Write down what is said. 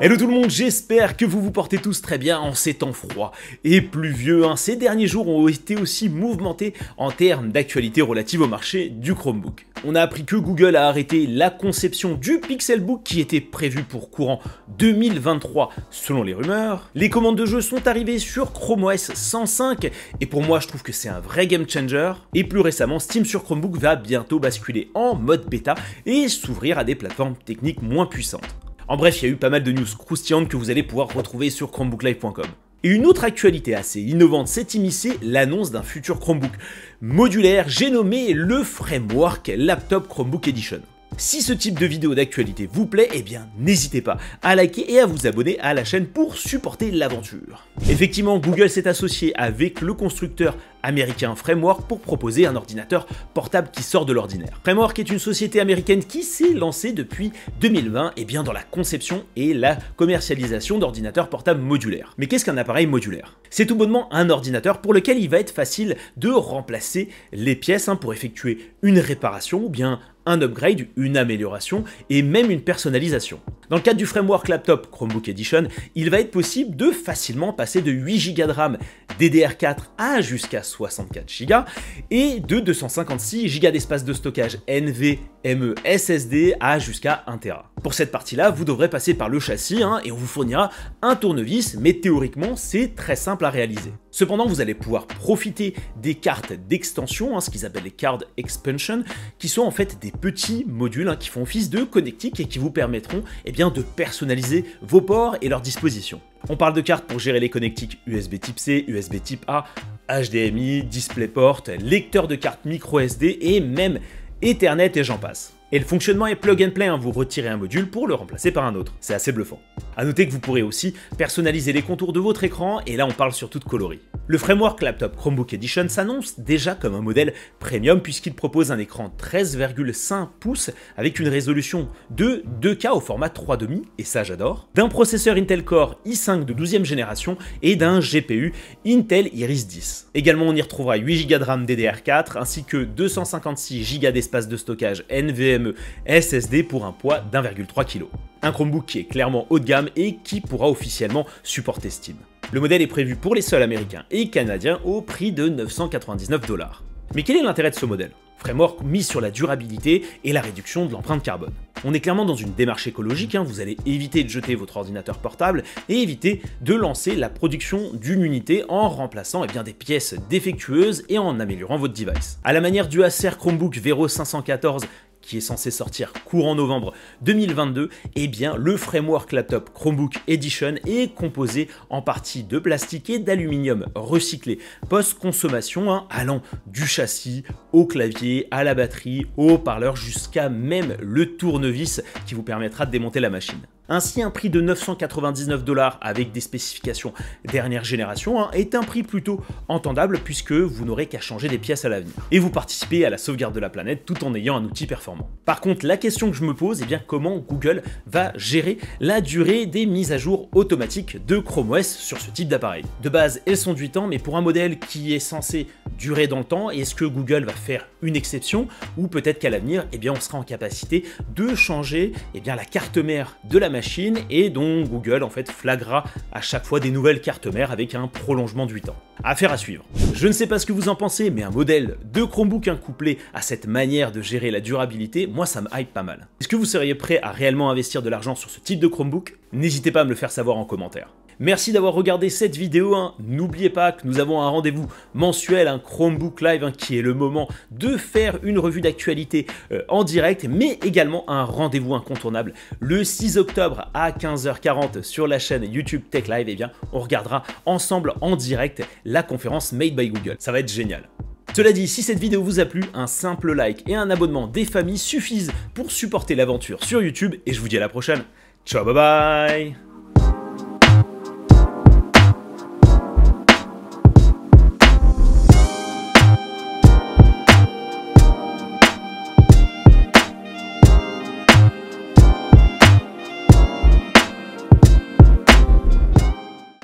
Hello tout le monde, j'espère que vous vous portez tous très bien en ces temps froids et pluvieux. Ces derniers jours ont été aussi mouvementés en termes d'actualité relative au marché du Chromebook. On a appris que Google a arrêté la conception du Pixelbook qui était prévu pour courant 2023 selon les rumeurs. Les commandes de jeux sont arrivées sur Chrome OS 105 et pour moi je trouve que c'est un vrai game changer. Et plus récemment, Steam sur Chromebook va bientôt basculer en mode bêta et s'ouvrir à des plateformes techniques moins puissantes. En bref, il y a eu pas mal de news croustillantes que vous allez pouvoir retrouver sur chromebooklive.com. Et une autre actualité assez innovante s'est immiscée, l'annonce d'un futur Chromebook modulaire, j'ai nommé le Framework Laptop Chromebook Edition. Si ce type de vidéo d'actualité vous plaît, eh bien n'hésitez pas à liker et à vous abonner à la chaîne pour supporter l'aventure. Effectivement, Google s'est associé avec le constructeur américain Framework pour proposer un ordinateur portable qui sort de l'ordinaire. Framework est une société américaine qui s'est lancée depuis 2020 dans la conception et la commercialisation d'ordinateurs portables modulaires. Mais qu'est-ce qu'un appareil modulaire? C'est tout bonnement un ordinateur pour lequel il va être facile de remplacer les pièces pour effectuer une réparation ou bien un upgrade, une amélioration et même une personnalisation. Dans le cadre du Framework Laptop Chromebook Edition, il va être possible de facilement passer de 8 Go de RAM DDR4 à jusqu'à 64 Go et de 256 Go d'espace de stockage NVMe SSD à jusqu'à 1 Tera. Pour cette partie-là, vous devrez passer par le châssis et on vous fournira un tournevis, mais théoriquement, c'est très simple à réaliser. Cependant, vous allez pouvoir profiter des cartes d'extension, ce qu'ils appellent les Card Expansion, qui sont en fait des petits modules qui font office de connectique et qui vous permettront de personnaliser vos ports et leurs dispositions. On parle de cartes pour gérer les connectiques USB type C, USB type A, HDMI, DisplayPort, lecteur de cartes micro SD et même Ethernet et j'en passe. Et le fonctionnement est plug and play, vous retirez un module pour le remplacer par un autre. C'est assez bluffant. A noter que vous pourrez aussi personnaliser les contours de votre écran et là on parle surtout de coloris. Le Framework Laptop Chromebook Edition s'annonce déjà comme un modèle premium puisqu'il propose un écran 13,5 pouces avec une résolution de 2K au format 3,5 et ça j'adore, d'un processeur Intel Core i5 de 12e génération et d'un GPU Intel Iris 10. Également on y retrouvera 8 Go de RAM DDR4 ainsi que 256 Go d'espace de stockage NVMe SSD pour un poids d'1,3 kg. Un Chromebook qui est clairement haut de gamme et qui pourra officiellement supporter Steam. Le modèle est prévu pour les seuls américains et canadiens au prix de 999 $. Mais quel est l'intérêt de ce modèle? Framework mise sur la durabilité et la réduction de l'empreinte carbone. On est clairement dans une démarche écologique, vous allez éviter de jeter votre ordinateur portable et éviter de lancer la production d'une unité en remplaçant des pièces défectueuses et en améliorant votre device. À la manière du Acer Chromebook Vero 514 qui est censé sortir courant novembre 2022, le Framework Laptop Chromebook Edition est composé en partie de plastique et d'aluminium recyclé post-consommation, allant du châssis au clavier, à la batterie, au haut-parleur, jusqu'à même le tournevis qui vous permettra de démonter la machine. Ainsi, un prix de 999 $ avec des spécifications dernière génération est un prix plutôt entendable puisque vous n'aurez qu'à changer des pièces à l'avenir. Et vous participez à la sauvegarde de la planète tout en ayant un outil performant. Par contre, la question que je me pose, comment Google va gérer la durée des mises à jour automatiques de Chrome OS sur ce type d'appareil. De base, elles sont de 8 ans, mais pour un modèle qui est censé durer dans le temps, est-ce que Google va faire une exception ou peut-être qu'à l'avenir, on sera en capacité de changer la carte mère de la machine et dont Google flaguera à chaque fois des nouvelles cartes mères avec un prolongement de 8 ans. Affaire à suivre. Je ne sais pas ce que vous en pensez, mais un modèle de Chromebook couplé à cette manière de gérer la durabilité, moi ça me hype pas mal. Est-ce que vous seriez prêt à réellement investir de l'argent sur ce type de Chromebook? N'hésitez pas à me le faire savoir en commentaire. Merci d'avoir regardé cette vidéo, N'oubliez pas que nous avons un rendez-vous mensuel, un Chromebook Live qui est le moment de faire une revue d'actualité en direct, mais également un rendez-vous incontournable le 6 octobre à 15h40 sur la chaîne YouTube Tech Live. On regardera ensemble en direct la conférence Made by Google. Ça va être génial. Cela dit, si cette vidéo vous a plu, un simple like et un abonnement des familles suffisent pour supporter l'aventure sur YouTube et je vous dis à la prochaine. Ciao, bye bye.